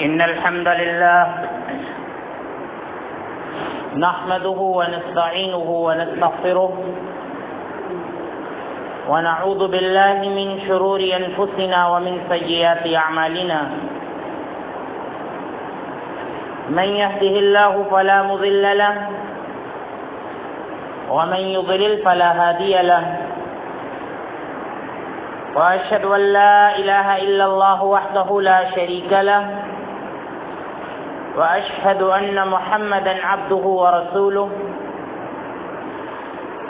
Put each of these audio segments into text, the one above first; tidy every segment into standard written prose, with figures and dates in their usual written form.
إن الحمد لله نحمده ونستعينه ونستغفره ونعوذ بالله من شرور أنفسنا ومن سيئات أعمالنا من يهده الله فلا مضل له ومن يضلل فلا هادي له وأشهد أن لا إله إلا الله وحده لا شريك له وأشهد أن محمدا عبده ورسوله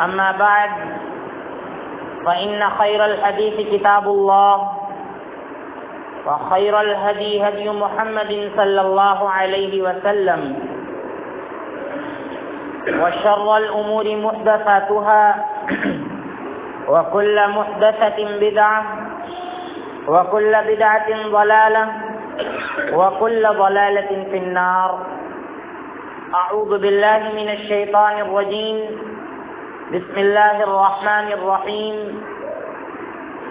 أما بعد فإن خير الحديث كتاب الله وخير الهدي هدي محمد صلى الله عليه وسلم وشر الأمور محدثاتها وكل محدثة بدعة وكل بدعة ضلالة وكل ضلالة في النار. أعوذ بالله من الشيطان الرجيم. بسم الله الرحمن الرحيم.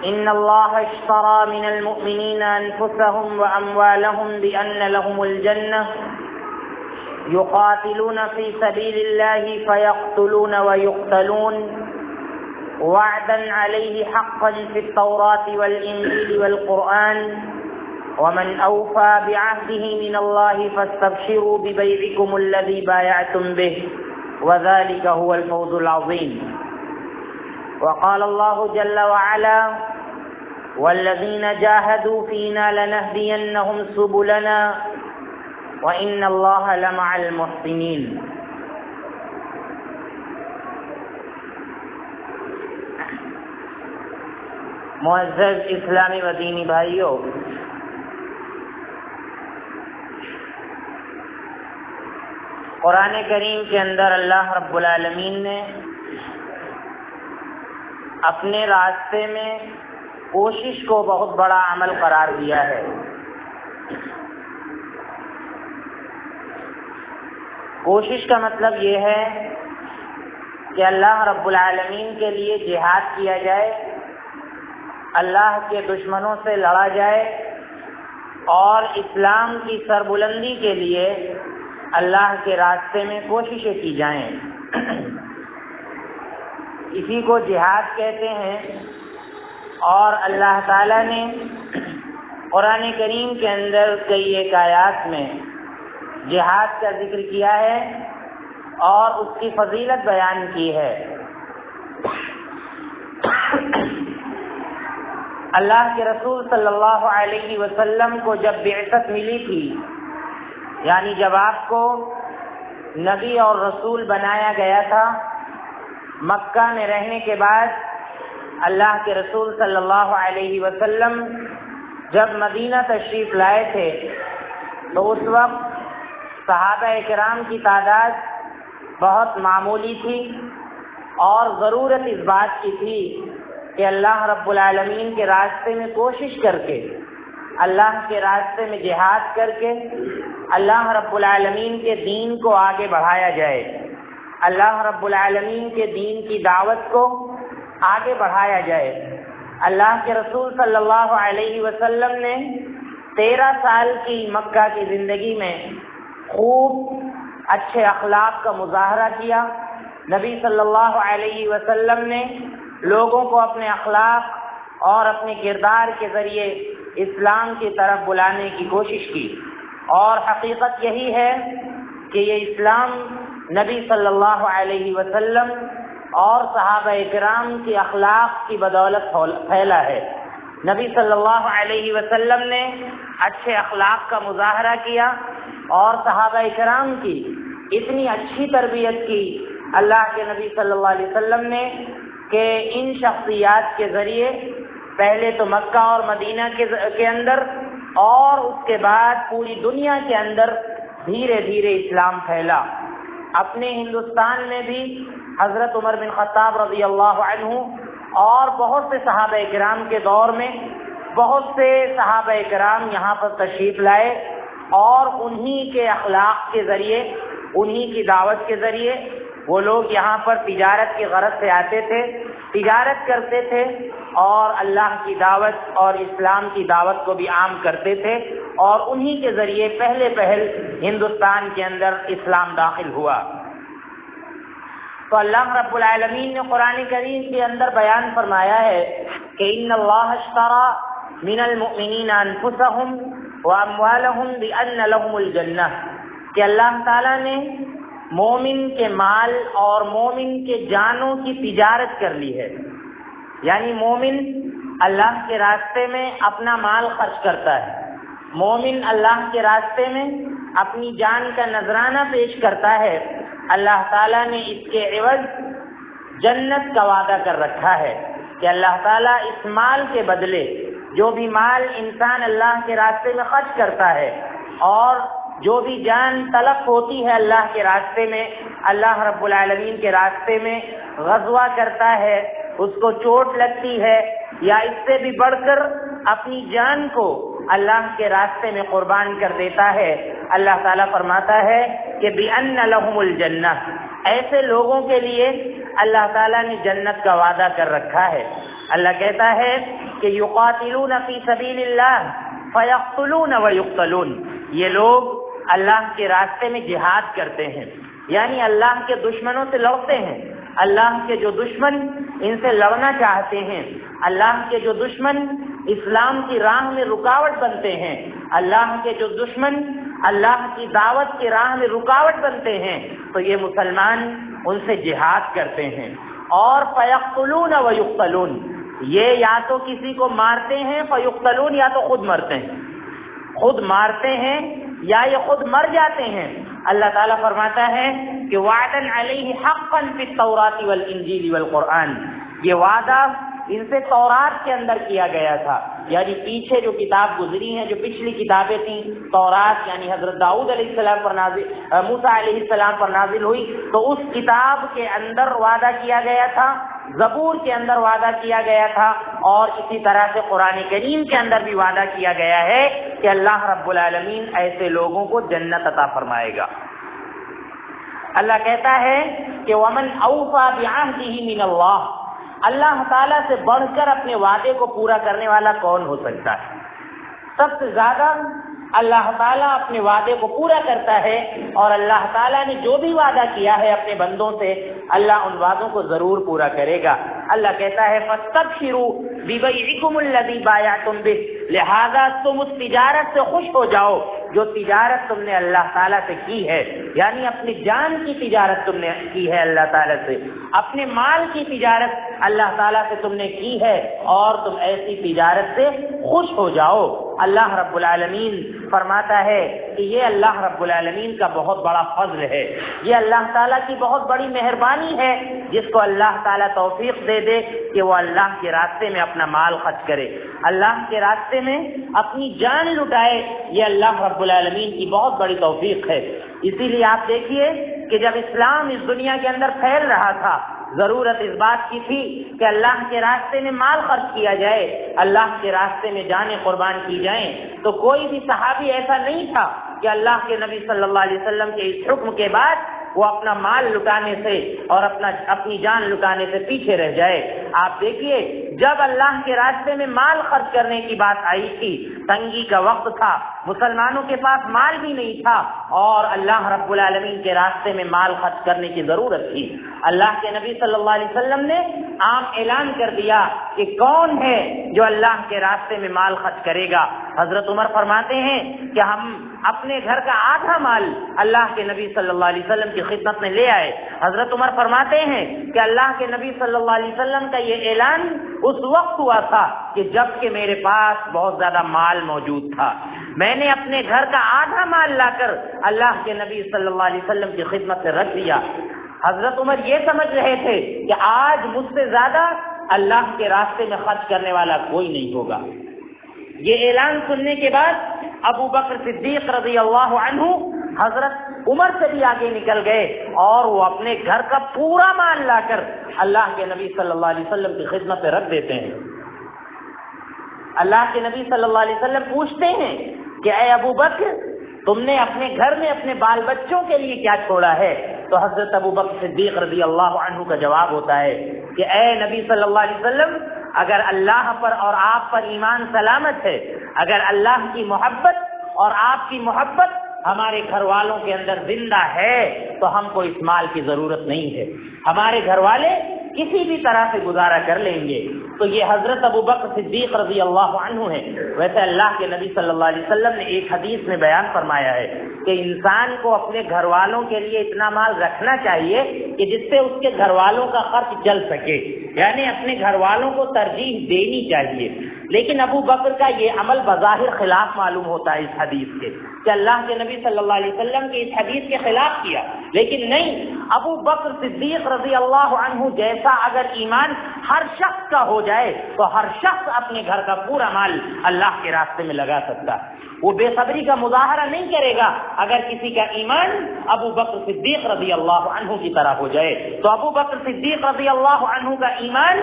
إن الله اشترى من المؤمنين أنفسهم وأموالهم بأن لهم الجنة يقاتلون في سبيل الله فيقتلون ويقتلون وعدا عليه حقا في التوراة والإنجيل والقرآن ومن أوفى بعهده من الله فاستبشروا ببيعكم الذي بايعتم به وذلك هو الفوز العظيم. وقال الله جل وعلا والذين جاهدوا فينا لنهدينهم سبلنا وإن الله لمع المحسنين. معزز اسلامی و دینی بھائیوں، قرآن کریم کے اندر اللہ رب العالمین نے اپنے راستے میں کوشش کو بہت بڑا عمل قرار دیا ہے. کوشش کا مطلب یہ ہے کہ اللہ رب العالمین کے لیے جہاد کیا جائے، اللہ کے دشمنوں سے لڑا جائے اور اسلام کی سربلندی کے لیے اللہ کے راستے میں کوششیں کی جائیں. اسی کو جہاد کہتے ہیں. اور اللہ تعالیٰ نے قرآن کریم کے اندر کئی ایک آیات میں جہاد کا ذکر کیا ہے اور اس کی فضیلت بیان کی ہے. اللہ کے رسول صلی اللہ علیہ وسلم کو جب بعثت ملی تھی، یعنی جب آپ کو نبی اور رسول بنایا گیا تھا، مکہ میں رہنے کے بعد اللہ کے رسول صلی اللہ علیہ وسلم جب مدینہ تشریف لائے تھے تو اس وقت صحابہ کرام کی تعداد بہت معمولی تھی اور ضرورت اس بات کی تھی کہ اللہ رب العالمین کے راستے میں کوشش کر کے، اللہ کے راستے میں جہاد کر کے اللہ رب العالمین کے دین کو آگے بڑھایا جائے، اللہ رب العالمین کے دین کی دعوت کو آگے بڑھایا جائے. اللہ کے رسول صلی اللہ علیہ وسلم نے 13 سال کی مکہ کی زندگی میں خوب اچھے اخلاق کا مظاہرہ کیا. نبی صلی اللہ علیہ وسلم نے لوگوں کو اپنے اخلاق اور اپنے کردار کے ذریعے اسلام کی طرف بلانے کی کوشش کی، اور حقیقت یہی ہے کہ یہ اسلام نبی صلی اللہ علیہ وسلم اور صحابہ کرام کی اخلاق کی بدولت پھیلا ہے. نبی صلی اللہ علیہ وسلم نے اچھے اخلاق کا مظاہرہ کیا اور صحابہ کرام کی اتنی اچھی تربیت کی اللہ کے نبی صلی اللہ علیہ وسلم نے کہ ان شخصیات کے ذریعے پہلے تو مکہ اور مدینہ کے اندر اور اس کے بعد پوری دنیا کے اندر دھیرے دھیرے اسلام پھیلا. اپنے ہندوستان میں بھی حضرت عمر بن خطاب رضی اللہ عنہ اور بہت سے صحابہ کرام کے دور میں بہت سے صحابہ کرام یہاں پر تشریف لائے اور انہی کے اخلاق کے ذریعے، انہی کی دعوت کے ذریعے وہ لوگ یہاں پر تجارت کی غرض سے آتے تھے، تجارت کرتے تھے اور اللہ کی دعوت اور اسلام کی دعوت کو بھی عام کرتے تھے، اور انہی کے ذریعے پہل ہندوستان کے اندر اسلام داخل ہوا۔ تو اللہ رب العالمین نے قرآن کریم کے اندر بیان فرمایا ہے کہ ان اللہ اشترى من المؤمنین انفسهم واموالهم بان لهم الجنہ، کہ اللہ تعالیٰ نے مومن کے مال اور مومن کے جانوں کی تجارت کر لی ہے، یعنی مومن اللہ کے راستے میں اپنا مال خرچ کرتا ہے، مومن اللہ کے راستے میں اپنی جان کا نذرانہ پیش کرتا ہے، اللہ تعالیٰ نے اس کے عوض جنت کا وعدہ کر رکھا ہے کہ اللہ تعالیٰ اس مال کے بدلے، جو بھی مال انسان اللہ کے راستے میں خرچ کرتا ہے اور جو بھی جان تلف ہوتی ہے اللہ کے راستے میں، اللہ رب العالمین کے راستے میں غزوہ کرتا ہے، اس کو چوٹ لگتی ہے یا اس سے بھی بڑھ کر اپنی جان کو اللہ کے راستے میں قربان کر دیتا ہے، اللہ تعالیٰ فرماتا ہے کہ بِأَنَّ لَهُمُ الْجَنَّةِ، ایسے لوگوں کے لیے اللہ تعالیٰ نے جنت کا وعدہ کر رکھا ہے۔ اللہ کہتا ہے کہ یقاتلون فی سبیل اللہ فیقتلون ویقتلون، یہ لوگ اللہ کے راستے میں جہاد کرتے ہیں، یعنی اللہ کے دشمنوں سے لڑتے ہیں، اللہ کے جو دشمن ان سے لڑنا چاہتے ہیں، اللہ کے جو دشمن اسلام کی راہ میں رکاوٹ بنتے ہیں، اللہ کے جو دشمن اللہ کی دعوت کی راہ میں رکاوٹ بنتے ہیں، تو یہ مسلمان ان سے جہاد کرتے ہیں۔ اور فیقتلون ویقتلون، یہ یا تو کسی کو مارتے ہیں، فیقتلون یا تو خود مرتے ہیں، خود مارتے ہیں یا یہ خود مر جاتے ہیں۔ اللہ تعالیٰ فرماتا ہے کہ وعدن علیہ حقا فی التوراۃ والانجیل والقرآن، یہ وعدہ ان سے تورات کے اندر کیا گیا تھا، یعنی پیچھے جو کتاب گزری ہیں، جو پچھلی کتابیں تھیں، تورات یعنی حضرت داؤد علیہ السلام پر نازل، موسیٰ علیہ السلام پر نازل ہوئی، تو اس کتاب کے اندر وعدہ کیا گیا تھا، زبور کے اندر وعدہ کیا گیا تھا، اور اسی طرح سے قرآن کریم کے اندر بھی وعدہ کیا گیا ہے کہ اللہ رب العالمین ایسے لوگوں کو جنت عطا فرمائے گا۔ اللہ کہتا ہے کہ وَمَنْ أَوْفَى بِعَهْدِهِ مِنَ اللَّهِ، اللہ تعالیٰ سے بڑھ کر اپنے وعدے کو پورا کرنے والا کون ہو سکتا ہے؟ سب سے زیادہ اللہ تعالیٰ اپنے وعدے کو پورا کرتا ہے، اور اللہ تعالیٰ نے جو بھی وعدہ کیا ہے اپنے بندوں سے، اللہ ان وعدوں کو ضرور پورا کرے گا۔ اللہ کہتا ہے فَاسْتَبْشِرُوا بِبَيْعِكُمُ الَّذِي بَايَعْتُمْ بِهِ، لہذا تم اس تجارت سے خوش ہو جاؤ جو تجارت تم نے اللہ تعالیٰ سے کی ہے، یعنی اپنی جان کی تجارت تم نے کی ہے اللہ تعالیٰ سے، اپنے مال کی تجارت اللہ تعالیٰ سے تم نے کی ہے، اور تم ایسی تجارت سے خوش ہو جاؤ۔ اللہ رب العالمین فرماتا ہے کہ یہ اللہ رب العالمین کا بہت بڑا فضل ہے، یہ اللہ تعالیٰ کی بہت بڑی مہربانی ہے، جس کو اللہ تعالیٰ توفیق دے دے کہ وہ اللہ کے راستے میں اپنا مال خرچ کرے، اللہ کے راستے میں اپنی جان لٹائے، یہ اللہ رب العالمین کی بہت بڑی توفیق ہے۔ اسی لیے آپ دیکھیے کہ جب اسلام اس دنیا کے اندر پھیل رہا تھا، ضرورت اس بات کی تھی کہ اللہ کے راستے میں مال خرچ کیا جائے، اللہ کے راستے میں جانیں قربان کی جائیں، تو کوئی بھی صحابی ایسا نہیں تھا کہ اللہ کے نبی صلی اللہ علیہ وسلم کے اس حکم کے بعد وہ اپنا مال لٹانے سے اور اپنی جان لٹانے سے پیچھے رہ جائے۔ آپ دیکھیے جب اللہ کے راستے میں مال خرچ کرنے کی بات آئی تھی، تنگی کا وقت تھا، مسلمانوں کے پاس مال بھی نہیں تھا، اور اللہ رب العالمین کے راستے میں مال خرچ کرنے کی ضرورت تھی، اللہ کے نبی صلی اللہ علیہ وسلم نے عام اعلان کر دیا کہ کون ہے جو اللہ کے راستے میں مال خرچ کرے گا۔ حضرت عمر فرماتے ہیں کہ ہم اپنے گھر کا آدھا مال اللہ کے نبی صلی اللہ علیہ وسلم کی خدمت میں لے آئے۔ حضرت عمر فرماتے ہیں کہ اللہ کے نبی صلی اللہ علیہ وسلم کا یہ اعلان اس وقت ہوا تھا کہ جب کہ میرے پاس بہت زیادہ مال موجود تھا، میں نے اپنے گھر کا آدھا مال لا کر اللہ کے نبی صلی اللہ علیہ وسلم کی خدمت سے رکھ دیا۔ حضرت عمر یہ سمجھ رہے تھے کہ آج مجھ سے زیادہ اللہ کے راستے میں خرچ کرنے والا کوئی نہیں ہوگا۔ یہ اعلان سننے کے بعد ابو بکر صدیق رضی اللہ عنہ حضرت عمر سے بھی آگے نکل گئے، اور وہ اپنے گھر کا پورا مال لا کر اللہ کے نبی صلی اللہ علیہ وسلم کی خدمت میں رکھ دیتے ہیں۔ اللہ کے نبی صلی اللہ علیہ وسلم پوچھتے ہیں کہ اے ابو بکر، تم نے اپنے گھر میں اپنے بال بچوں کے لیے کیا چھوڑا ہے؟ تو حضرت ابو بکر صدیق رضی اللہ عنہ کا جواب ہوتا ہے کہ اے نبی صلی اللہ علیہ وسلم، اگر اللہ پر اور آپ پر ایمان سلامت ہے، اگر اللہ کی محبت اور آپ کی محبت ہمارے گھر والوں کے اندر زندہ ہے تو ہم کو اس مال کی ضرورت نہیں ہے، ہمارے گھر والے کسی بھی طرح سے گزارا کر لیں گے۔ تو یہ حضرت ابو بکر صدیق رضی اللہ عنہ ہے۔ ویسے اللہ کے نبی صلی اللہ علیہ وسلم نے ایک حدیث میں بیان فرمایا ہے کہ انسان کو اپنے گھر والوں کے لیے اتنا مال رکھنا چاہیے کہ جس سے اس کے گھر والوں کا خرچ چل سکے، یعنی اپنے گھر والوں کو ترجیح دینی چاہیے۔ لیکن ابو بکر کا یہ عمل بظاہر خلاف معلوم ہوتا ہے اس حدیث کے، کہ اللہ کے نبی صلی اللہ علیہ وسلم کے اس حدیث کے خلاف کیا، لیکن نہیں، ابو بکر صدیق رضی اللہ عنہ جیسا اگر ایمان ہر شخص کا ہو جائے تو ہر شخص اپنے گھر کا پورا مال اللہ کے راستے میں لگا سکتا ہے۔ وہ بے صبری کا مظاہرہ نہیں کرے گا اگر کسی کا ایمان ابو بکر صدیق رضی اللہ عنہ کی طرح ہو جائے۔ تو ابو بکر صدیق رضی اللہ عنہ کا ایمان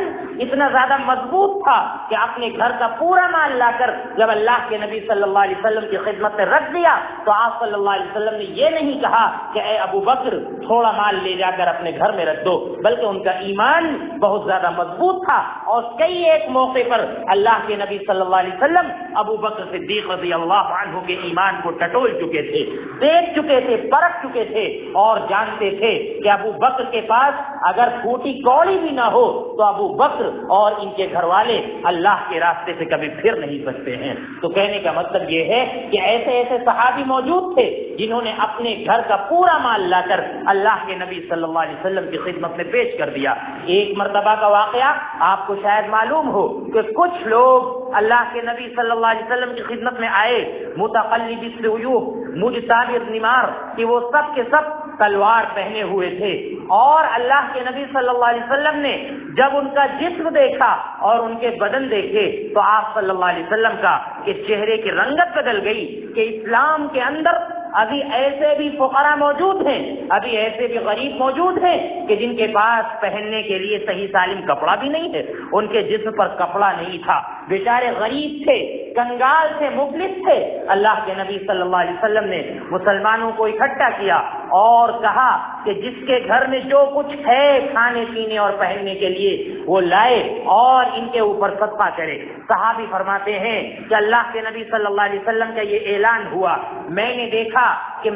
اتنا زیادہ مضبوط تھا کہ اپنے گھر کا پورا مال لا کر جب اللہ کے نبی صلی اللہ علیہ وسلم کی خدمت میں رکھ دیا تو آپ صلی اللہ علیہ وسلم نے یہ نہیں کہا کہ اے ابو بکر تھوڑا مال لے جا کر اپنے گھر میں رکھ دو، بلکہ ان کا ایمان بہت زیادہ مضبوط تھا۔ اور کئی ایک موقع پر اللہ کے نبی صلی اللہ علیہ وسلم ابو بکر صدیق رضی اللہ عنہ کے ایمان کو ٹٹول چکے تھے، دیکھ چکے تھے، پرکھ چکے تھے، اور جانتے تھے کہ ابو بکر کے پاس اگر پھوٹی کوڑی بھی نہ ہو تو ابو بکر اور ان کے گھر والے اللہ کے راستے سے کبھی پھر نہیں سکتے ہیں۔ تو کہنے کا مطلب یہ ہے کہ ایسے ایسے صحابی موجود تھے جنہوں نے اپنے گھر کا پورا مال لا کر اللہ کے نبی صلی اللہ علیہ وسلم کی خدمت میں پیش کر دیا۔ ایک مرتبہ کا واقعہ آپ کو شاید معلوم ہو کہ کچھ لوگ اللہ کے نبی صلی اللہ علیہ وسلم کی خدمت میں آئے، متقلب السیوف، مجتاب النمار، کہ وہ سب کے سب تلوار پہنے ہوئے تھے، اور اللہ کے نبی صلی اللہ علیہ وسلم نے جب ان کا جسم دیکھا اور ان کے بدن دیکھے تو آپ صلی اللہ علیہ وسلم کا کہ چہرے کی رنگت بدل گئی کہ اسلام کے اندر ابھی ایسے بھی فقراء موجود ہیں، ابھی ایسے بھی غریب موجود ہیں کہ جن کے پاس پہننے کے لیے صحیح سالم کپڑا بھی نہیں ہے، ان کے جسم پر کپڑا نہیں تھا، بیچارے غریب تھے، کنگال تھے، مفلس تھے۔ اللہ کے نبی صلی اللہ علیہ وسلم نے مسلمانوں کو اکٹھا کیا اور کہا کہ جس کے گھر میں جو کچھ ہے کھانے پینے اور پہننے کے لیے وہ لائے اور ان کے اوپر صدقہ کرے۔ صحابی فرماتے ہیں کہ اللہ کے نبی صلی اللہ علیہ وسلم کا یہ اعلان ہوا، میں نے دیکھا کہ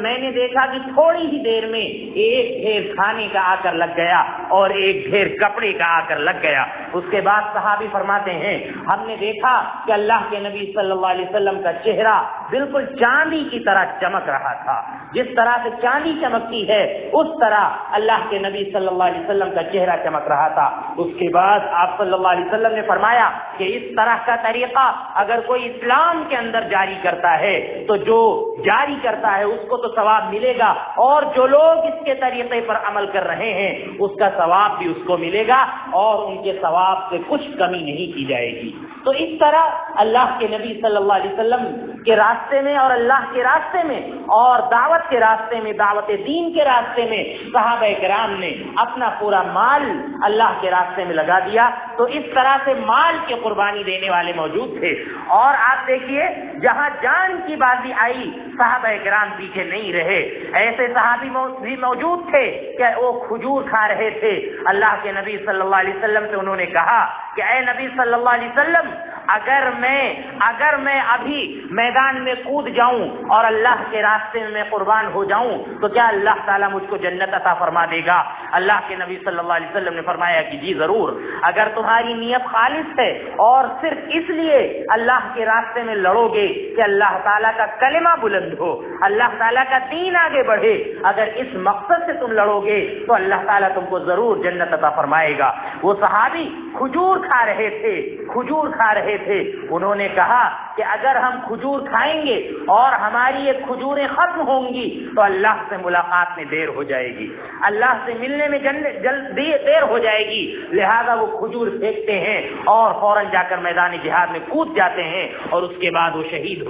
تھوڑی ہی دیر میں ایک ڈھیر کھانے کا آ کر لگ گیا اور ایک ڈھیر کپڑے کا آ کر لگ گیا۔ اس کے بعد صحابی فرماتے ہیں ہم نے دیکھا کہ اللہ کے نبی صلی اللہ علیہ وسلم کا چہرہ بالکل چاندی کی طرح چمک رہا تھا، جس طرح سے چاندی چمکتی ہے اس طرح اللہ کے نبی صلی اللہ علیہ وسلم کا چہرہ چمک رہا تھا۔ اس کے بعد آپ صلی اللہ علیہ وسلم نے فرمایا کہ اس طرح کا طریقہ اگر کوئی اسلام کے اندر جاری کرتا ہے تو جو جاری کرتا ہے اس کو تو ثواب ملے گا، اور جو لوگ اس کے طریقے پر عمل کر رہے ہیں اس کا ثواب بھی اس کو ملے گا اور ان کے ثواب سے کچھ کمی نہیں کی جائے گی۔ تو اس طرح اللہ کے نبی صلی اللہ علیہ وسلم کے راستے میں اور اللہ کے راستے میں اور دعوت کے راستے میں، دعوت دین کے راستے میں صحابہ کرام نے اپنا پورا مال اللہ کے راستے میں لگا دیا۔ تو اس طرح سے مال کی قربانی دینے والے موجود تھے، اور آپ دیکھیے جہاں جان کی بازی آئی صحابہ کرام پیچھے نہیں رہے۔ ایسے صحابی بھی موجود تھے کہ وہ کھجور کھا رہے تھے، اللہ کے نبی صلی اللہ علیہ وسلم سے انہوں نے کہا کہ اے نبی صلی اللہ علیہ وسلم اگر میں ابھی میدان میں کود جاؤں اور اللہ کے راستے میں قربان ہو جاؤں تو کیا اللہ تعالیٰ مجھ کو جنت عطا فرما دے گا؟ اللہ کے نبی صلی اللہ علیہ وسلم نے فرمایا کہ جی ضرور، اگر تمہاری نیت خالص ہے اور صرف اس لیے اللہ کے راستے میں لڑو گے کہ اللہ تعالیٰ کا کلمہ بلند ہو، اللہ تعالیٰ کا دین آگے بڑھے، اگر اس مقصد سے تم لڑو گے تو اللہ تعالیٰ تم کو ضرور جنت عطا فرمائے گا۔ وہ صحابی کھجور کھا رہے تھے، انہوں نے کہا کہ اگر ہم کھجور کھائیں گے اور ہماری یہ کھجوریں ختم ہوں گی تو اللہ سے ملاقات میں دیر ہو جائے گی، اللہ سے ملنے میں دیر ہو جائے گی، لہذا وہ کھجور پھینکتے ہیں اور فوراً جا کر میدان جہاد میں کود جاتے ہیں اور اس کے بعد وہ شہید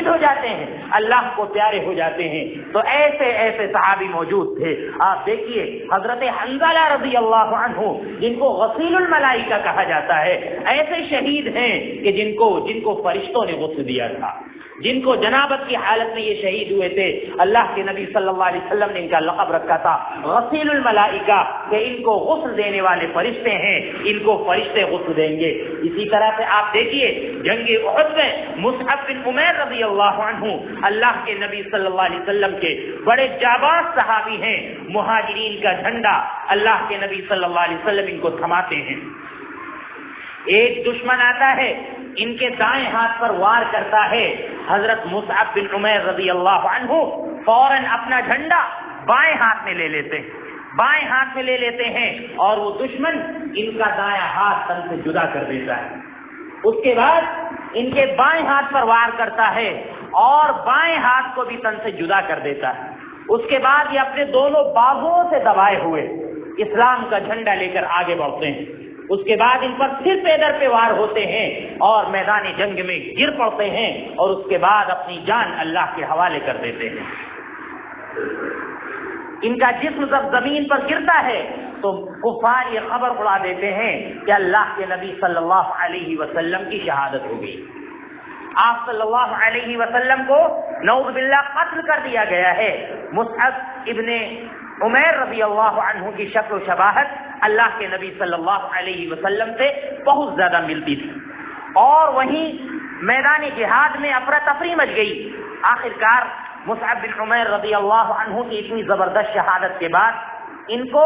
ہو جاتے ہیں، اللہ کو پیارے ہو جاتے ہیں۔ تو ایسے صحابی موجود تھے۔ آپ دیکھیے حضرت حنظلہ رضی اللہ عنہ جن کو غسیل الملائکہ کہا جاتا ہے، ایسے شہید ہیں کہ جن کو فرشتوں نے غسل دیا تھا، جن کو جنابت کی حالت میں یہ شہید ہوئے تھے، اللہ کے نبی صلی اللہ علیہ وسلم نے ان کا لقب رکھا تھا غسیل الملائکہ، کہ ان کو غسل دینے والے فرشتے ہیں، ان کو فرشتے غسل دیں گے۔ اسی طرح سے آپ دیکھیے جنگ احد میں مصعب بن عمیر رضی اللہ عنہ اللہ کے نبی صلی اللہ علیہ وسلم کے بڑے جاباز صحابی ہیں، مہاجرین کا جھنڈا اللہ کے نبی صلی اللہ علیہ وسلم ان کو تھماتے ہیں۔ ایک دشمن آتا ہے، ان کے دائیں ہاتھ پر وار کرتا ہے، حضرت مصعب بن عمیر رضی اللہ عنہ فوراً اپنا جھنڈا بائیں ہاتھ میں لے لیتے ہیں اور وہ دشمن ان کا دائیں ہاتھ تن سے جدا کر دیتا ہے۔ اس کے بعد ان کے بائیں ہاتھ پر وار کرتا ہے اور بائیں ہاتھ کو بھی تن سے جدا کر دیتا ہے۔ اس کے بعد یہ اپنے دونوں بازوؤں سے دبائے ہوئے اسلام کا جھنڈا لے کر آگے بڑھتے ہیں۔ اس کے بعد ان پر پھر پیدر پہ وار ہوتے ہیں اور میدان جنگ میں گر پڑتے ہیں اور اس کے بعد اپنی جان اللہ کے حوالے کر دیتے ہیں۔ ان کا جسم جب زمین پر گرتا ہے تو کفار یہ خبر اڑا دیتے ہیں کہ اللہ کے نبی صلی اللہ علیہ وسلم کی شہادت ہو گئی، آپ صلی اللہ علیہ وسلم کو نعوذ باللہ قتل کر دیا گیا ہے۔ مصعب ابن عمیر رضی اللہ عنہ کی شکل و شباہت اللہ کے نبی صلی اللہ علیہ وسلم سے بہت زیادہ ملتی تھی، اور وہیں میدان جہاد میں افراتفری مچ گئی۔ آخرکار مصعب بن عمیر رضی اللہ عنہ کی اتنی زبردست شہادت کے بعد ان کو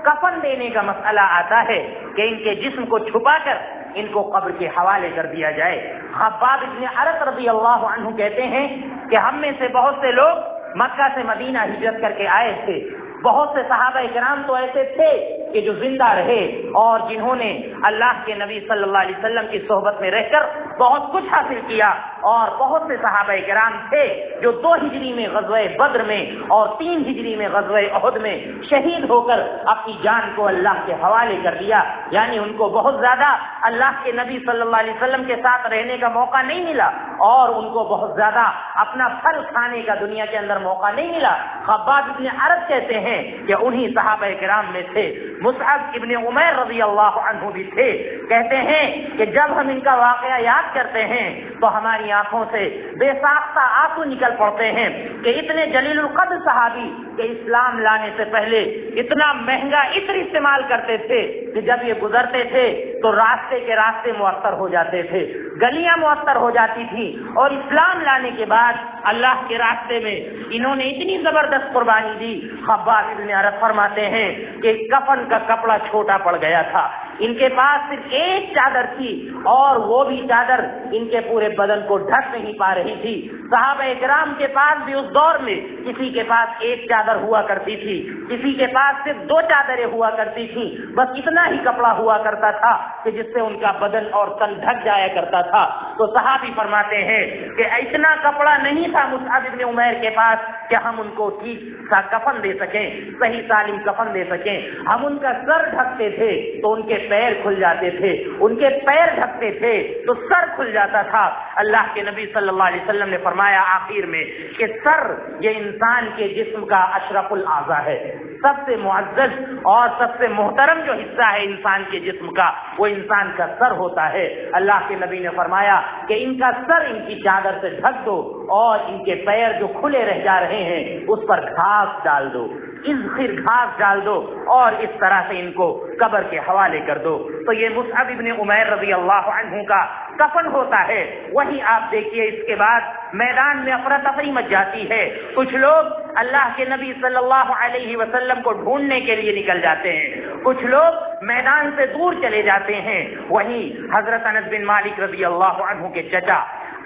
کفن دینے کا مسئلہ آتا ہے کہ ان کے جسم کو چھپا کر ان کو قبر کے حوالے کر دیا جائے۔ خباب بن ارت رضی اللہ عنہ کہتے ہیں کہ ہم میں سے بہت سے لوگ مکہ سے مدینہ ہجرت کر کے آئے تھے، بہت سے صحابہ کرام تو ایسے تھے کہ جو زندہ رہے اور جنہوں نے اللہ کے نبی صلی اللہ علیہ وسلم کی صحبت میں رہ کر بہت کچھ حاصل کیا، اور بہت سے صحابہ کرام تھے جو 2 ہجری میں غزوہ بدر میں اور 3 ہجری میں غزوہ احد میں شہید ہو کر اپنی جان کو اللہ کے حوالے کر دیا، یعنی ان کو بہت زیادہ اللہ کے نبی صلی اللہ علیہ وسلم کے ساتھ رہنے کا موقع نہیں ملا اور ان کو بہت زیادہ اپنا پھل کھانے کا دنیا کے اندر موقع نہیں ملا۔ خباب ابن ارت کہتے ہیں کہ انہی صحابہ کرام میں تھے، مصعب ابن عمیر رضی اللہ عنہ بھی تھے۔ کہتے ہیں کہ جب ہم ان کا واقعہ یاد کرتے ہیں تو ہماری آنکھوں سے بے ساختہ آنسو نکل پڑتے ہیں کہ اتنے جلیل القدر صحابی کہ اسلام لانے سے پہلے اتنا مہنگا عطر استعمال کرتے تھے کہ جب یہ گزرتے تھے تو راستے کے راستے معطر ہو جاتے تھے، گلیاں معطر ہو جاتی تھی، اور اسلام لانے کے بعد اللہ کے راستے میں انہوں نے اتنی زبردست قربانی دی۔ خباب ابن ارت فرماتے ہیں کہ کفن کا کپڑا چھوٹا پڑ گیا تھا، ان کے پاس صرف ایک چادر تھی اور وہ بھی چادر ان کے پورے بدن کو ڈھک نہیں پا رہی تھی۔ صحابہ کرام کے پاس بھی اس دور میں کسی کے پاس ایک چادر ہوا کرتی تھی، کسی کے پاس صرف 2 چادریں ہوا کرتی تھی، بس اتنا ہی کپڑا ہوا کرتا تھا کہ جس سے ان کا بدن اور تن ڈھک جایا کرتا تھا۔ تو صحابی فرماتے ہیں کہ اتنا کپڑا نہیں تھا مصعب ابن عمیر کے پاس کہ ہم ان کو ٹھیک سا کفن دے سکیں، صحیح سالم کفن دے سکیں۔ ہم ان کا سر ڈھکتے تھے تو ان کے پیر کھل جاتے تھے، ان کے پیر ڈھکتے تھے تو سر کھل جاتا تھا۔ اللہ کے نبی صلی اللہ علیہ وسلم نے فرمایا آخر میں کہ سر یہ انسان کے جسم کا اشرف الاعضاء ہے، سب سے معزز اور سب سے محترم جو حصہ ہے انسان کے جسم کا وہ انسان کا سر ہوتا ہے۔ اللہ کے نبی نے فرمایا کہ ان کا سر ان کی چادر سے ڈھک دو اور ان کے پیر جو کھلے رہ جا رہے ہیں اس پر گھاس ڈال دو، اذخر گھاس ڈال دو اور اس طرح سے ان کو قبر کے حوالے کر دو۔ تو یہ مصعب ابن عمیر رضی اللہ عنہ کا کفن ہوتا ہے۔ وہی آپ دیکھیے اس کے بعد میدان میں افراتفری مچ جاتی ہے، کچھ لوگ اللہ کے نبی صلی اللہ علیہ وسلم کو ڈھونڈنے کے لیے نکل جاتے ہیں، کچھ لوگ میدان سے دور چلے جاتے ہیں۔ وہیں حضرت انس بن مالک رضی اللہ عنہ کے چچا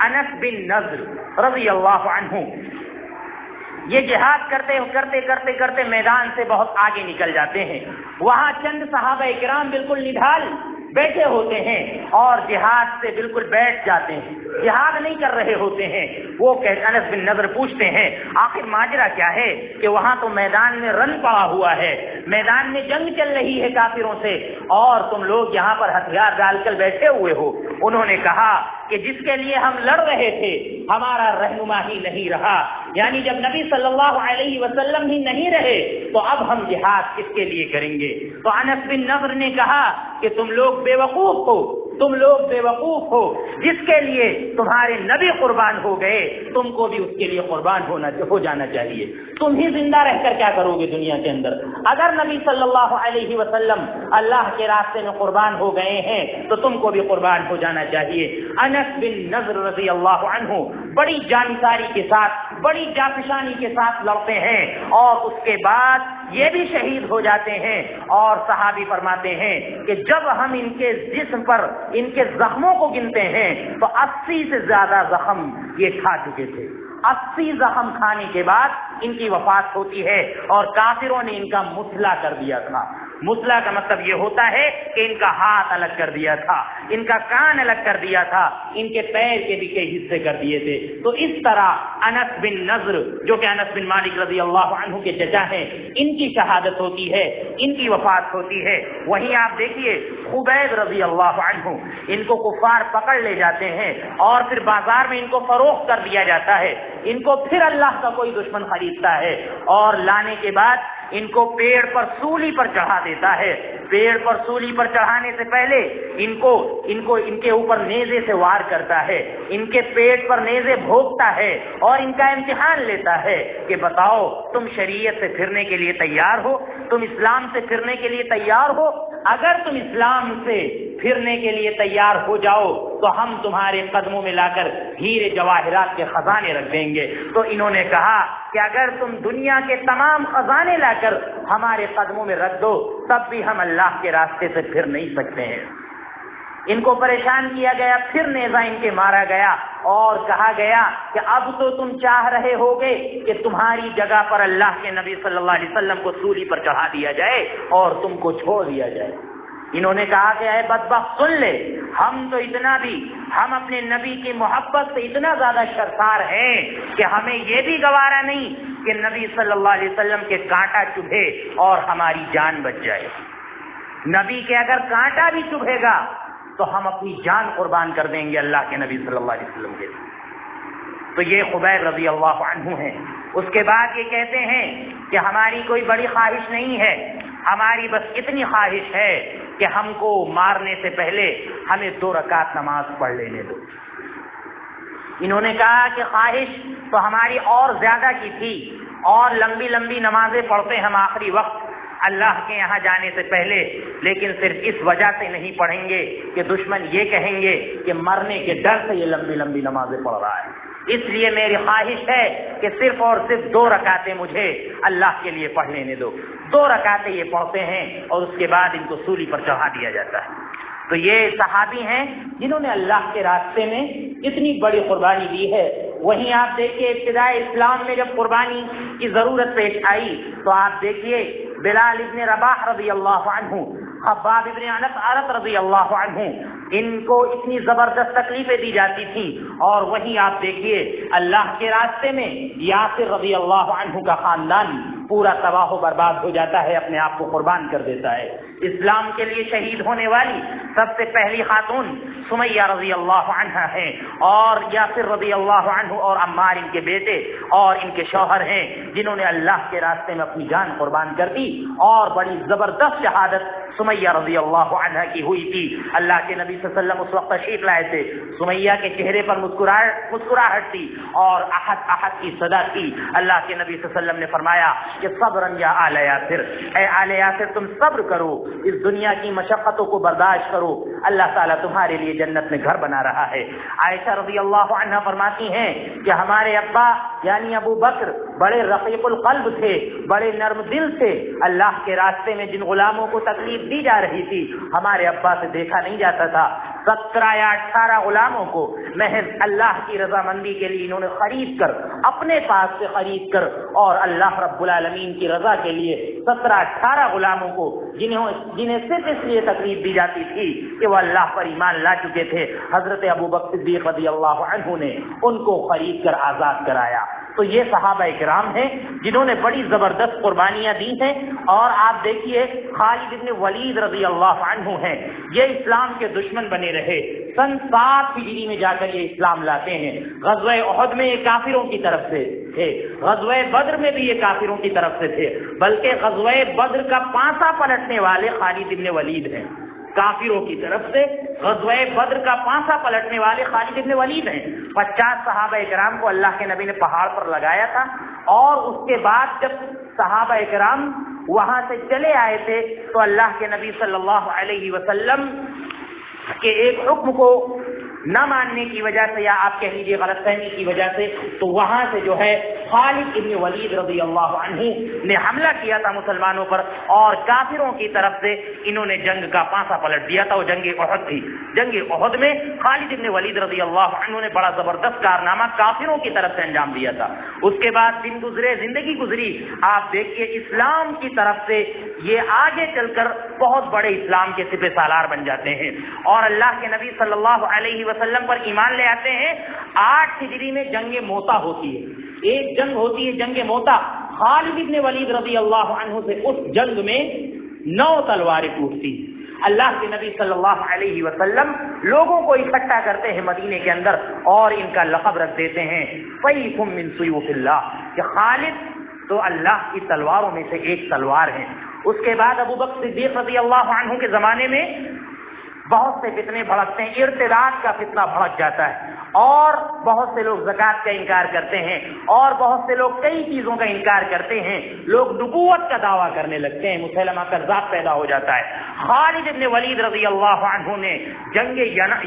انس بن نضر رضی اللہ عنہ یہ جہاد کرتے میدان سے بہت آگے نکل جاتے ہیں۔ وہاں چند صحابہ کرام بالکل نڈھال بیٹھے ہوتے ہیں اور جہاد سے بالکل بیٹھ جاتے ہیں، جہاد نہیں کر رہے ہوتے ہیں۔ وہ انس بن نضر پوچھتے ہیں آخر ماجرا کیا ہے کہ وہاں تو میدان میں رن پڑا ہوا ہے، میدان میں جنگ چل رہی ہے کافروں سے، اور تم لوگ یہاں پر ہتھیار ڈال کر بیٹھے ہوئے ہو۔ انہوں نے کہا کہ جس کے لیے ہم لڑ رہے تھے ہمارا رہنما ہی نہیں رہا، یعنی جب نبی صلی اللہ علیہ وسلم ہی نہیں رہے تو اب ہم جہاد کس کے لیے کریں گے؟ تو انس بن نضر نے کہا کہ تم لوگ بے وقوف ہو، تم لوگ بیوقوف ہو، جس کے لیے تمہارے نبی قربان ہو گئے تم کو بھی اس کے لیے قربان ہو جانا چاہیے۔ تم ہی زندہ رہ کر کیا کرو گے دنیا کے اندر؟ اگر نبی صلی اللہ علیہ وسلم اللہ کے راستے میں قربان ہو گئے ہیں تو تم کو بھی قربان ہو جانا چاہیے۔ انس بن نضر رضی اللہ عنہ بڑی جانکاری کے ساتھ، بڑی جانفشانی کے ساتھ لڑتے ہیں اور اس کے بعد یہ بھی شہید ہو جاتے ہیں، اور صحابی فرماتے ہیں کہ جب ہم ان کے جسم پر ان کے زخموں کو گنتے ہیں تو 80 سے زیادہ زخم یہ کھا چکے تھے۔ 80 زخم کھانے کے بعد ان کی وفات ہوتی ہے، اور کافروں نے ان کا مسلح کر دیا تھا۔ مسلح کا مطلب یہ ہوتا ہے کہ ان کا ہاتھ الگ کر دیا تھا، ان کا کان الگ کر دیا تھا، ان کے پیر کے بھی کئی حصے کر دیے تھے۔ تو اس طرح انس بن نضر جو کہ انس بن مالک رضی اللہ عنہ کے چچا ہیں، ان کی شہادت ہوتی ہے، ان کی وفات ہوتی ہے۔ وہیں آپ دیکھیے خبیب رضی اللہ عنہ، ان کو کفار پکڑ لے جاتے ہیں اور پھر بازار میں ان کو فروخت کر دیا جاتا ہے۔ ان کو پھر اللہ کا کوئی دشمن خریدتا ہے اور لانے کے بعد ان کو پیڑ پر سولی پر چڑھا دیتا ہے۔ پیڑ پر سولی پر چڑھانے سے پہلے ان کے اوپر نیزے سے وار کرتا ہے، ان کے پیٹ پر نیزے بھونکتا ہے اور ان کا امتحان لیتا ہے کہ بتاؤ تم شریعت سے پھرنے کے لیے تیار ہو، تم اسلام سے پھرنے کے لیے تیار ہو؟ اگر تم اسلام سے پھرنے کے لیے تیار ہو جاؤ تو ہم تمہارے قدموں میں لا کر ہیرے جواہرات کے خزانے رکھ دیں گے۔ تو انہوں نے کہا کہ اگر تم دنیا کے تمام خزانے لا کر ہمارے قدموں میں رکھ دو تب بھی ہم اللہ کے راستے سے پھر نہیں سکتے ہیں۔ ان کو پریشان کیا گیا، پھر نیزہ ان کے مارا گیا اور کہا گیا کہ اب تو تم چاہ رہے ہوگے کہ تمہاری جگہ پر اللہ کے نبی صلی اللہ علیہ وسلم کو سولی پر چڑھا دیا جائے اور تم کو چھوڑ دیا جائے۔ انہوں نے کہا کہ اے بدبخت سن لے، ہم اپنے نبی کی محبت سے اتنا زیادہ شرمسار ہیں کہ ہمیں یہ بھی گوارا نہیں کہ نبی صلی اللہ علیہ وسلم کے کانٹا چبھے اور ہماری جان بچ جائے۔ نبی کے اگر کانٹا بھی چبھے گا تو ہم اپنی جان قربان کر دیں گے اللہ کے نبی صلی اللہ علیہ وسلم کے لیے۔ تو یہ خبیب رضی اللہ عنہ ہیں۔ اس کے بعد یہ کہتے ہیں کہ ہماری کوئی بڑی خواہش نہیں ہے، ہماری بس اتنی خواہش ہے کہ ہم کو مارنے سے پہلے ہمیں 2 رکعت نماز پڑھ لینے دو۔ انہوں نے کہا کہ خواہش تو ہماری اور زیادہ کی تھی، اور لمبی لمبی نمازیں پڑھتے ہم آخری وقت اللہ کے یہاں جانے سے پہلے، لیکن صرف اس وجہ سے نہیں پڑھیں گے کہ دشمن یہ کہیں گے کہ مرنے کے ڈر سے یہ لمبی لمبی نمازیں پڑھ رہا ہے، اس لیے میری خواہش ہے کہ صرف اور صرف 2 رکعتیں مجھے اللہ کے لیے پڑھ لینے دو۔ 2 رکعتیں یہ پڑھتے ہیں اور اس کے بعد ان کو سولی پر چڑھا دیا جاتا ہے۔ تو یہ صحابی ہیں جنہوں نے اللہ کے راستے میں اتنی بڑی قربانی دی ہے۔ وہیں آپ دیکھیے ابتدائی اسلام میں جب قربانی کی ضرورت پیش آئی تو آپ دیکھیے بلال ابن رباح رضی اللہ عنہ، خباب ابن ارت رضی اللہ عنہ، ان کو اتنی زبردست تکلیفیں دی جاتی تھیں، اور وہیں آپ دیکھیے اللہ کے راستے میں یاسر رضی اللہ عنہ کا خاندان پورا تباہ و برباد ہو جاتا ہے، اپنے آپ کو قربان کر دیتا ہے۔ اسلام کے لیے شہید ہونے والی سب سے پہلی خاتون سمیہ رضی اللہ عنہ ہیں، اور یاسر رضی اللہ عنہ اور عمار ان کے بیٹے اور ان کے شوہر ہیں جنہوں نے اللہ کے راستے میں اپنی جان قربان کر دی، اور بڑی زبردست شہادت سمیہ رضی اللہ عنہ کی ہوئی تھی۔ اللہ کے نبی صلی اللہ علیہ وسلم اس وقت تشریف لائے تھے، سمیہ کے چہرے پر مسکراہٹ تھی اور احد احد کی صدا تھی۔ اللہ کے نبی صلی اللہ علیہ وسلم نے فرمایا کہ صبرن یا آل یاسر، اے آل یاسر تم صبر کرو، اس دنیا کی مشقتوں کو برداشت کرو، اللہ تعالیٰ تمہارے لیے جنت میں گھر بنا رہا ہے۔ عائشہ رضی اللہ عنہا فرماتی ہیں کہ ہمارے ابا یعنی ابو بکر بڑے رقیق القلب تھے، بڑے نرم دل تھے، اللہ کے راستے میں جن غلاموں کو تکلیف دی جا رہی تھی ہمارے ابا سے دیکھا نہیں جاتا تھا۔ 17 یا 18 غلاموں کو محض اللہ کی رضامندی کے لیے انہوں نے خرید کر، اپنے پاس سے خرید کر، اور اللہ رب العالمین کی رضا کے لیے 17-18 غلاموں کو جنہیں صرف اس لیے تکلیف دی جاتی تھی کہ وہ اللہ پر ایمان لا چکے تھے، حضرت ابو بکر صدیق رضی اللہ عنہ نے ان کو خرید کر آزاد کرایا۔ تو یہ صحابہ کرام ہیں جنہوں نے بڑی زبردست قربانیاں دی ہیں۔ اور آپ دیکھیے خالد بن ولید رضی اللہ عنہ ہیں، یہ اسلام کے دشمن بنے رہے، سن 7 ہجری میں جا کر یہ اسلام لاتے ہیں۔ غزوہ احد میں یہ کافروں کی طرف سے تھے، غزوہ بدر میں بھی یہ کافروں کی طرف سے تھے، بلکہ غزوہ بدر کا پانسا پلٹنے والے خالد بن ولید ہیں۔ کافروں کی طرف سے غزوہ بدر کا پانسا پلٹنے والے خالد ابن ولید ہیں۔ 50 صحابہ کرام کو اللہ کے نبی نے پہاڑ پر لگایا تھا، اور اس کے بعد جب صحابہ کرام وہاں سے چلے آئے تھے تو اللہ کے نبی صلی اللہ علیہ وسلم کے ایک حکم کو نہ ماننے کی وجہ سے، یا آپ کہہ لیجیے غلط فہمی کی وجہ سے، تو وہاں سے جو ہے خالد ابن ولید رضی اللہ عنہ نے حملہ کیا تھا مسلمانوں پر، اور کافروں کی طرف سے انہوں نے جنگ کا پانسا پلٹ دیا تھا۔ وہ جنگ احد تھی۔ جنگ احد میں خالد ابن ولید رضی اللہ عنہ نے بڑا زبردست کارنامہ کافروں کی طرف سے انجام دیا تھا۔ اس کے بعد دن گزرے، زندگی گزری، آپ دیکھیے اسلام کی طرف سے یہ آگے چل کر بہت بڑے اسلام کے سپہ سالار بن جاتے ہیں، اور اللہ کے نبی صلی اللہ علیہ وسلم پر ایمان لے آتے ہیں۔ 8 ہجری میں جنگ موتا ہوتی ہے، ایک جنگ ہوتی ہے جنگ موتا۔ خالد ابن ولید رضی اللہ عنہ سے اس جنگ میں 9 تلواریں ٹوٹتی ہیں۔ اللہ کے نبی صلی اللہ علیہ وسلم لوگوں کو اکٹھا کرتے ہیں مدینے کے اندر، اور ان کا لقب رکھ دیتے ہیں سیف من سیوف اللہ، کہ خالد تو اللہ کی تلواروں میں سے ایک تلوار ہے۔ اس کے بعد ابو بکر صدیق رضی اللہ عنہ کے زمانے میں بہت سے فتنے بھڑکتے ہیں، ارتداد کا فتنہ بھڑک جاتا ہے، اور بہت سے لوگ زکوٰۃ کا انکار کرتے ہیں، اور بہت سے لوگ کئی چیزوں کا انکار کرتے ہیں، لوگ نبوت کا دعویٰ کرنے لگتے ہیں، مسلمہ کذاب پیدا ہو جاتا ہے۔ خالد ابن ولید رضی اللہ عنہ نے جنگ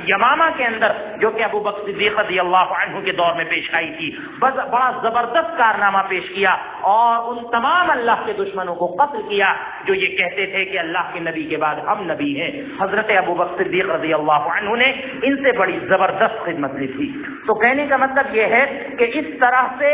یمامہ کے اندر، جو کہ ابو بکر صدیق رضی اللہ عنہ کے دور میں پیش آئی تھی، بڑا زبردست کارنامہ پیش کیا، اور ان تمام اللہ کے دشمنوں کو قتل کیا جو یہ کہتے تھے کہ اللہ کے نبی کے بعد ہم نبی ہیں۔ حضرت ابو بکر صدیق رضی اللہ عنہ نے ان سے بڑی زبردست خدمت لی تھی۔ تو کہنے کا مطلب یہ ہے کہ اس طرح سے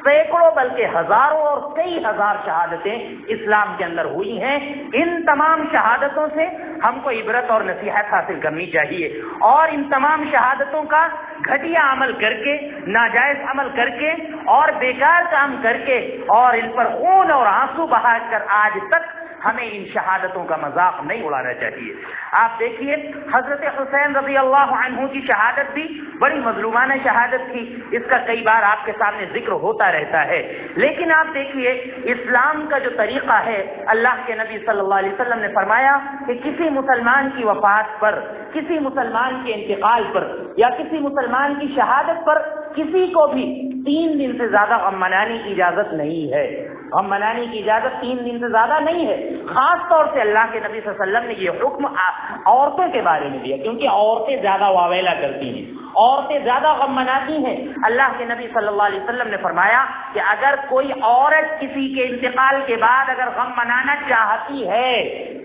سینکڑوں بلکہ ہزاروں اور کئی ہزار شہادتیں اسلام کے اندر ہوئی ہیں۔ ان تمام شہادتوں سے ہم کو عبرت اور نصیحت حاصل کرنی چاہیے، اور ان تمام شہادتوں کا گھٹیا عمل کر کے، ناجائز عمل کر کے، اور بیکار کام کر کے، اور ان پر خون اور آنسو بہا کر آج تک ہمیں ان شہادتوں کا مذاق نہیں اڑانا چاہیے۔ آپ دیکھیے حضرت حسین رضی اللہ عنہ کی شہادت بھی بڑی مظلومانہ شہادت تھی، اس کا کئی بار آپ کے سامنے ذکر ہوتا رہتا ہے، لیکن آپ دیکھیے اسلام کا جو طریقہ ہے، اللہ کے نبی صلی اللہ علیہ وسلم نے فرمایا کہ کسی مسلمان کی وفات پر، کسی مسلمان کے انتقال پر، یا کسی مسلمان کی شہادت پر کسی کو بھی 3 دن سے زیادہ غم منانے کی اجازت نہیں ہے۔ غم منانے کی اجازت 3 دن سے زیادہ نہیں ہے۔ خاص طور سے اللہ کے نبی صلی اللہ علیہ وسلم نے یہ حکم عورتوں کے بارے میں دیا، کیونکہ عورتیں زیادہ واویلا کرتی ہیں، عورتیں زیادہ غم مناتی ہیں۔ اللہ کے نبی صلی اللہ علیہ وسلم نے فرمایا کہ اگر کوئی عورت کسی کے انتقال کے بعد اگر غم منانا چاہتی ہے،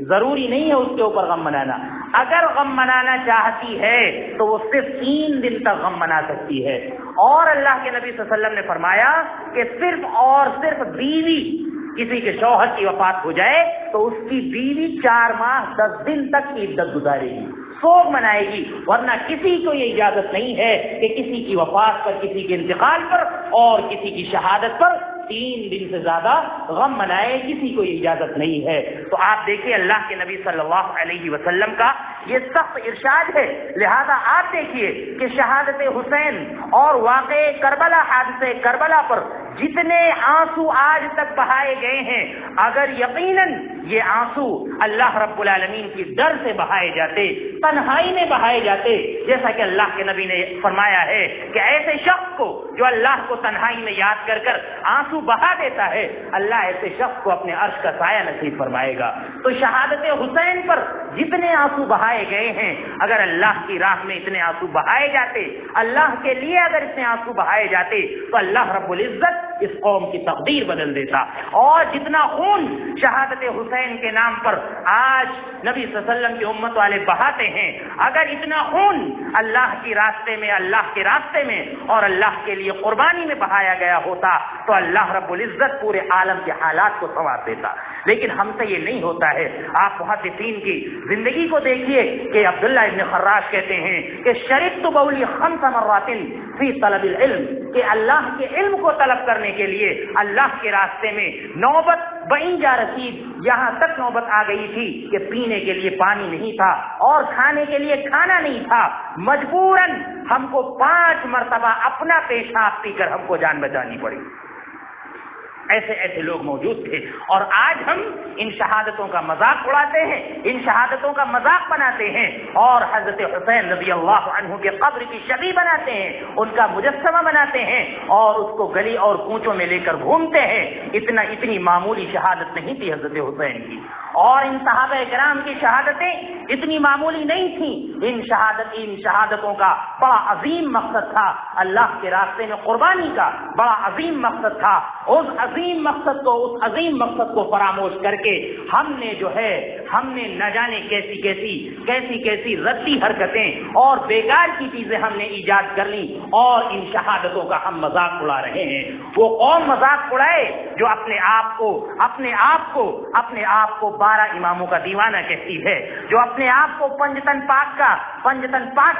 ضروری نہیں ہے اس کے اوپر غم منانا، اگر غم منانا چاہتی ہے تو وہ صرف 3 دن تک غم منا سکتی ہے۔ اور اللہ کے نبی صلی اللہ علیہ وسلم نے فرمایا کہ صرف اور صرف بیوی کسی کے شوہر کی وفات ہو جائے تو اس کی بیوی 4 ماہ 10 دن تک کی عدت گزارے گی، سوگ منائے گی، ورنہ کسی کو یہ اجازت نہیں ہے کہ کسی کی وفات پر، کسی کے انتقال پر اور کسی کی شہادت پر 3 دن سے زیادہ غم منائے، کسی کو یہ اجازت نہیں ہے۔ تو آپ دیکھیے اللہ کے نبی صلی اللہ علیہ وسلم کا یہ سخت ارشاد ہے، لہذا آپ دیکھیے کہ شہادت حسین اور واقع کربلا، حادثے کربلا پر جتنے آنسو آج تک بہائے گئے ہیں، اگر یقیناً یہ آنسو اللہ رب العالمین کی ڈر سے بہائے جاتے، تنہائی میں بہائے جاتے، جیسا کہ اللہ کے نبی نے فرمایا ہے کہ ایسے شخص کو جو اللہ کو تنہائی میں یاد کر کر آنسو بہا دیتا ہے، اللہ ایسے شخص کو اپنے عرش کا سایہ نصیب فرمائے گا۔ تو شہادت حسین پر جتنے آنسو بہائے گئے ہیں، اگر اللہ کی راہ میں اتنے آنسو بہائے جاتے، اللہ کے لیے اگر اتنے آنسو بہائے جاتے، تو اللہ رب العزت اس قوم کی تقدیر بدل دیتا۔ اور جتنا خون شہادت حسین کے نام پر آج نبی صلی اللہ علیہ وسلم کی امت والے بہاتے ہیں، اگر اتنا خون اللہ کے راستے میں، اللہ کے راستے میں اور اللہ کے لیے قربانی میں بہایا گیا ہوتا تو اللہ رب العزت پورے عالم کے حالات کو سنوار دیتا، لیکن ہم سے یہ نہیں ہوتا ہے۔ آپ محدثین کی زندگی کو دیکھیے کہ عبداللہ ابن خراش کہتے ہیں کہ شربت بولی 5 مرات فی طلب العلم، کہ اللہ کے علم کو طلب کرنے کے لیے اللہ کے راستے میں نوبت بئیں جا رسید، یہاں تک نوبت آ گئی تھی کہ پینے کے لیے پانی نہیں تھا اور کھانے کے لیے کھانا نہیں تھا، مجبوراً ہم کو 5 مرتبہ اپنا پیشاب پی کر ہم کو جان بچانی پڑی۔ ایسے ایسے لوگ موجود تھے، اور آج ہم ان شہادتوں کا مذاق اڑاتے ہیں، ان شہادتوں کا مذاق بناتے ہیں، اور حضرت حسین رضی اللہ عنہ کے قبر کی شبیہ بناتے ہیں، ان کا مجسمہ بناتے ہیں، اور اس کو گلی اور کوچوں میں لے کر گھومتے ہیں۔ اتنی معمولی شہادت نہیں تھی حضرت حسین کی، اور ان صحابہ کرام کی شہادتیں اتنی معمولی نہیں تھیں۔ ان شہادتوں کا بڑا عظیم مقصد تھا، اللہ کے راستے میں قربانی کا بڑا عظیم مقصد تھا۔ اس عظیم مقصد کو فراموش کر کے ہم نے نہ جانے کیسی ردی حرکتیں اور بیکار کی چیزیں ہم نے ایجاد کر لی، اور ان شہادتوں کا ہم مذاق اڑا رہے ہیں۔ وہ قوم مذاق اڑائے جو اپنے آپ کو 12 اماموں کا دیوانہ کہتی ہے، جو اپنے آپ کو پنجتن پاک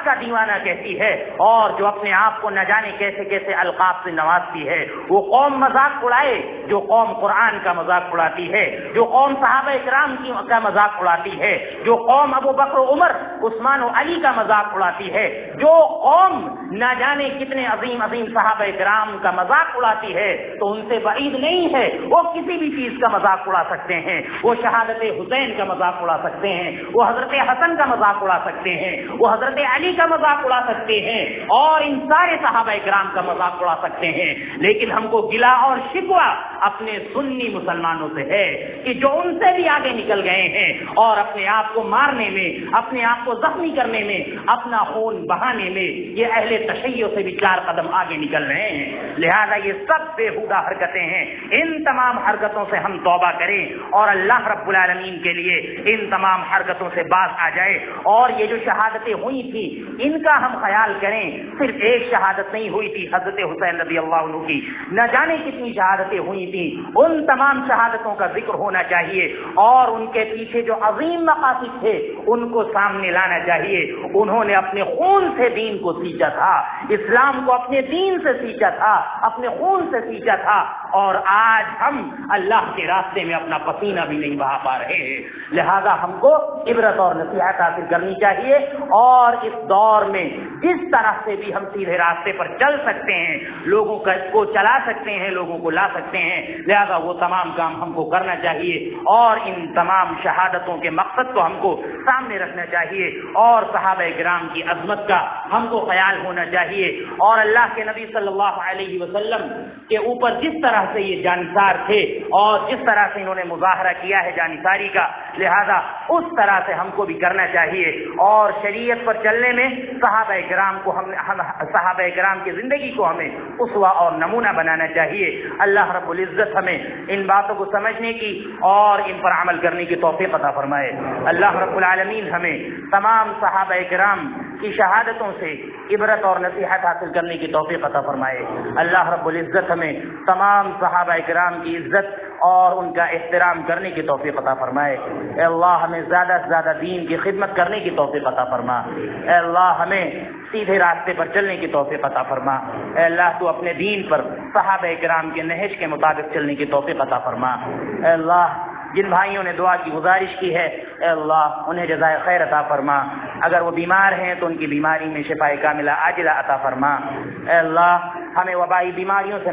کا دیوانہ کہتی ہے، اور جو اپنے آپ کو نہ جانے کیسے القاب سے نوازتی ہے۔ وہ قوم مذاق اڑائے جو قوم قرآن کا مذاق اڑاتی ہے، جو قوم صحابہ کرام کا مذاق اڑاتی ہے، جو قوم ابو بکر عمر عثمان و علی کا مذاق اڑاتی ہے، جو قوم نہ جانے کتنے عظیم صحابہ کرام کا مذاق اڑاتی ہے، تو ان سے بعید نہیں ہے، وہ کسی بھی چیز کا مذاق اڑا سکتے ہیں۔ وہ شہادت حسین کا مذاق اڑا سکتے ہیں، وہ حضرت حسن کا مذاق اڑا سکتے ہیں، وہ حضرت علی کا مذاق اڑا سکتے ہیں، اور ان سارے صحابہ کرام کا مذاق اڑا سکتے ہیں۔ لیکن ہم کو گلا اور شکوہ اپنے سنی مسلمانوں سے ہے کہ جو ان سے بھی آگے نکل گئے ہیں، اور اپنے آپ کو مارنے میں، اپنے آپ کو زخمی کرنے میں، اپنا خون بہانے میں یہ اہل تشیع سے بھی 4 قدم آگے نکل رہے ہیں۔ لہذا یہ سب بےہودہ حرکتیں ہیں، ان تمام حرکتوں سے ہم توبہ کریں، اور اللہ رب العالمین کے لیے ان تمام حرکتوں سے باز آ جائے۔ اور یہ جو شہادتیں ہوئی تھی ان کا ہم خیال کریں، صرف ایک شہادت نہیں ہوئی تھی حضرت حسین رضی اللہ عنہ کی، نہ جانے کتنی شہادتیں ہوئی تھیں۔ ان تمام شہادتوں کا ذکر ہونا چاہیے، اور ان کے پیچھے جو عظیم مقاصد تھے ان کو سامنے لانا چاہیے۔ انہوں نے اپنے خون سے دین کو سینچا تھا، اسلام کو اپنے دین سے سینچا تھا، اپنے خون سے سینچا تھا، اور آج ہم اللہ کے راستے میں اپنا پسینہ بھی نہیں بہا پا رہے ہیں۔ لہذا ہم کو عبرت اور نصیحت حاصل کرنی چاہیے، اور اس دور میں جس طرح سے بھی ہم سیدھے راستے پر چل سکتے ہیں، لوگوں کو چلا سکتے ہیں، لوگوں کو لا سکتے ہیں، لہذا وہ تمام کام ہم کو کرنا چاہیے، اور ان تمام شہادتوں کے مقصد کو ہم کو سامنے رکھنا چاہیے، اور صحابہ کرام کی عظمت کا ہم کو خیال ہونا چاہیے، اور اللہ کے نبی صلی اللہ علیہ وسلم کے اوپر جس طرح سے یہ جانثار تھے، اور جس طرح سے انہوں نے مظاہرہ کیا ہے جانثاری کا، لہذا اس طرح سے ہم کو بھی کرنا چاہیے، اور شریعت پر چلنے میں صحابہ کرام کی زندگی کو ہمیں اسوہ اور نمونہ بنانا چاہیے۔ اللہ رب العزت ہمیں ان باتوں کو سمجھنے کی اور ان پر عمل کرنے کی توفیق عطا فرمائے۔ اللہ رب العالمین ہمیں تمام صحابہ کرام کی شہادتوں سے عبرت اور نصیحت حاصل کرنے کی توفیق عطا فرمائے۔ اللہ رب العزت ہمیں تمام صحابہ کرام کی عزت اور ان کا احترام کرنے کی توفیق عطا فرمائے۔ اے اللہ ہمیں زیادہ سے زیادہ دین کی خدمت کرنے کی توفیق عطا فرما۔ اے اللہ ہمیں سیدھے راستے پر چلنے کی توفیق عطا فرما۔ اے اللہ تو اپنے دین پر صحابہ کرام کے نہج کے مطابق چلنے کی توفیق عطا فرما۔ اے اللہ جن بھائیوں نے دعا کی گزارش کی ہے، اے اللہ انہیں جزائے خیر عطا فرما۔ اگر وہ بیمار ہیں تو ان کی بیماری میں شفائے کاملہ عاجلہ عطا فرما۔ اے اللہ ہمیں وبائی بیماریوں سے